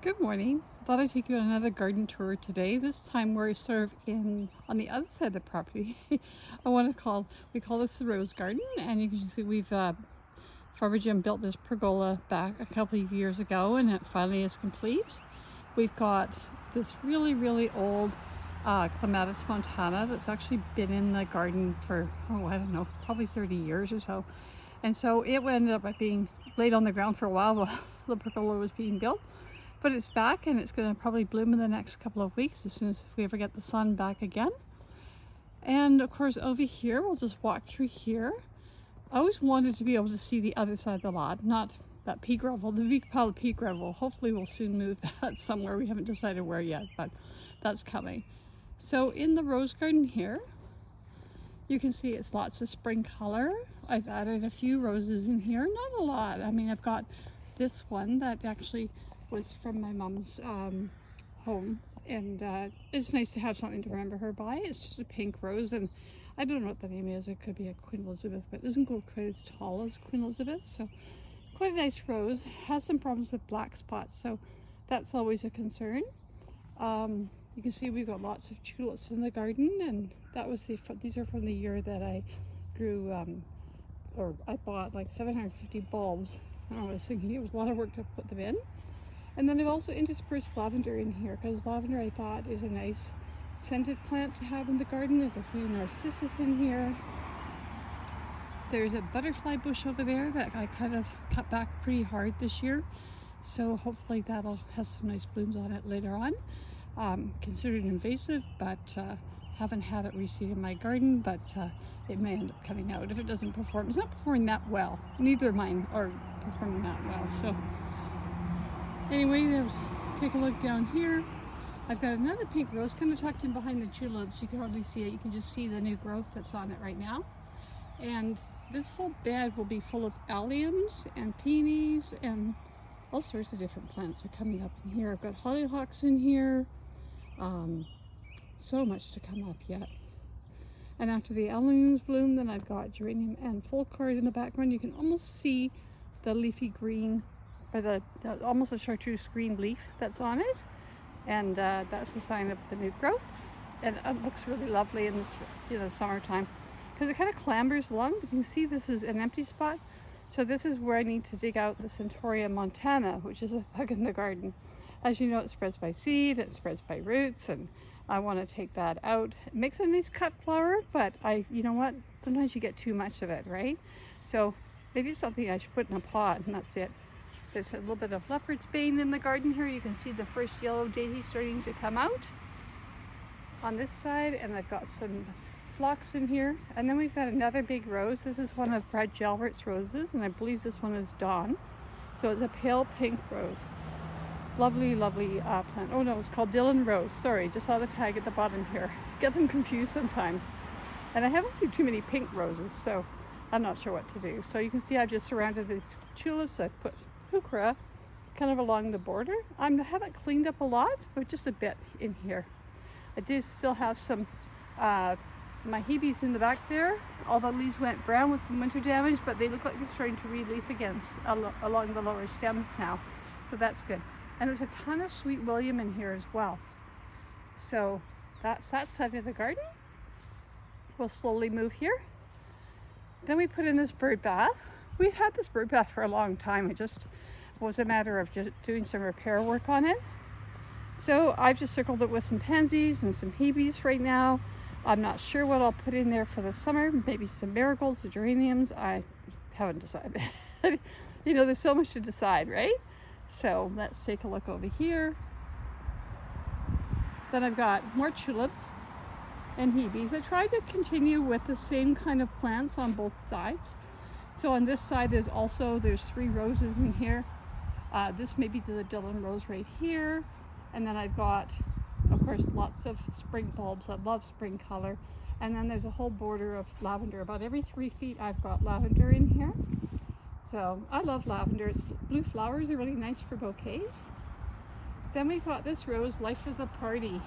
Good morning. Thought I'd take you on another garden tour today. This time we're sort of on the other side of the property. We call this the rose garden, and you can see we've Farmer Jim built this pergola back a couple of years ago, and it finally is complete. We've got this really old Clematis montana that's actually been in the garden for I don't know, probably 30 years or so. And so it ended up being laid on the ground for a while the pergola was being built. But it's back, and it's going to probably bloom in the next couple of weeks as soon as we ever get the sun back again. And of course over here, we'll just walk through here. I always wanted to be able to see the other side of the lot, not that pea gravel, the big pile of pea gravel. Hopefully we'll soon move that somewhere. We haven't decided where yet, but that's coming. So in the rose garden here, you can see it's lots of spring color. I've added a few roses in here, not a lot. I mean, I've got this one that actually was from my mom's home, and it's nice to have something to remember her by. It's just a pink rose, and I don't know what the name is. It could be a Queen Elizabeth, but it doesn't go quite as tall as Queen Elizabeth, so quite a nice rose. Has some problems with black spots, so that's always a concern. You can see we've got lots of tulips in the garden, and these are from the year that I grew or I bought like 750 bulbs. I was thinking it was a lot of work to put them in. And then I've also interspersed lavender in here, because lavender, I thought, is a nice scented plant to have in the garden. There's a few narcissus in here. There's a butterfly bush over there that I kind of cut back pretty hard this year, so hopefully that'll have some nice blooms on it later on. Considered invasive, but haven't had it reseed in my garden, but it may end up coming out if it doesn't perform. It's not performing that well. Neither of mine are performing that well. So anyway, take a look down here. I've got another pink rose kind of tucked in behind the tulips. You can hardly see it. You can just see the new growth that's on it right now. And this whole bed will be full of alliums and peonies and all sorts of different plants are coming up in here. I've got hollyhocks in here. So much to come up yet. And after the alliums bloom, then I've got geranium and folkard in the background. You can almost see the leafy green, or almost a chartreuse green leaf that's on it, and that's the sign of the new growth. And it looks really lovely in the summertime, because it kind of clambers along. As you can see, this is an empty spot, so this is where I need to dig out the Centaurea montana, which is a bug in the garden. As you know, it spreads by seed, it spreads by roots, and I want to take that out. It makes a nice cut flower, but you know what? Sometimes you get too much of it, right? So maybe it's something I should put in a pot, and that's it. There's a little bit of leopard's bane in the garden here. You can see the first yellow daisy starting to come out on this side, and I've got some phlox in here. And then we've got another big rose. This is one of Brad Jalbert's roses, and I believe this one is Dawn. So it's a pale pink rose. Lovely plant. Oh no, it's called Dylan Rose. Sorry, just saw the tag at the bottom here. Get them confused sometimes. And I haven't seen too many pink roses, so I'm not sure what to do. So you can see I've just surrounded these tulips. I've put heuchera kind of along the border. I haven't cleaned up a lot, but just a bit in here. I do still have some mahebes in the back there. All the leaves went brown with some winter damage, but they look like they're starting to re-leaf again along the lower stems now. So that's good. And there's a ton of sweet william in here as well. So that's that side of the garden. We'll slowly move here. Then we put in this bird bath. We've had this bird bath for a long time. It just was a matter of just doing some repair work on it. So I've just circled it with some pansies and some hebes right now. I'm not sure what I'll put in there for the summer. Maybe some marigolds or geraniums. I haven't decided. You know, there's so much to decide, right? So let's take a look over here. Then I've got more tulips and hebes. I try to continue with the same kind of plants on both sides. So on this side there's 3 roses in here. This may be the Dylan Rose right here. And then I've got, of course, lots of spring bulbs. I love spring color. And then there's a whole border of lavender. About every 3 feet I've got lavender in here. So I love lavender. Its blue flowers are really nice for bouquets. Then we've got this rose, Life of the Party.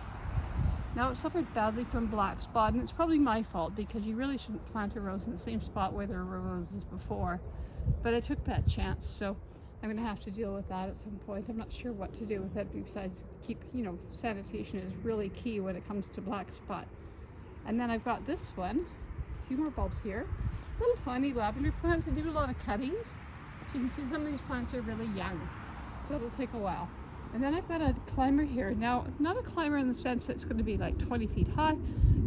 Now it suffered badly from black spot, and it's probably my fault, because you really shouldn't plant a rose in the same spot where there were roses before. But I took that chance, so I'm going to have to deal with that at some point. I'm not sure what to do with it besides keep, sanitation is really key when it comes to black spot. And then I've got this one, a few more bulbs here, little tiny lavender plants. I do a lot of cuttings. So you can see some of these plants are really young, so it'll take a while. And then I've got a climber here. Now, not a climber in the sense that it's going to be like 20 feet high.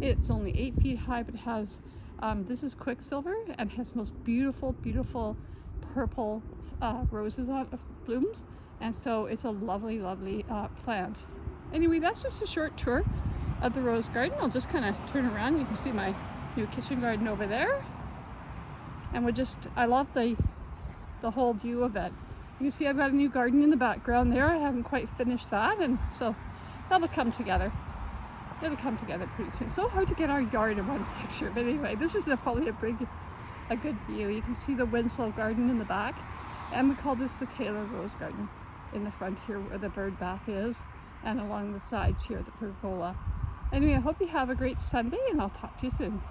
It's only 8 feet high, but it has, this is quicksilver and has most beautiful, beautiful purple roses on blooms. And so it's a lovely, lovely plant. Anyway, that's just a short tour of the rose garden. I'll just kind of turn around. You can see my new kitchen garden over there. And I love the whole view of it. You can see I've got a new garden in the background there. I haven't quite finished that, and so that'll come together. It'll come together pretty soon. So hard to get our yard in one picture, but anyway, this is probably a good view. You can see the Winslow garden in the back, and we call this the Taylor Rose Garden in the front here where the bird bath is, and along the sides here, the pergola. Anyway, I hope you have a great Sunday, and I'll talk to you soon.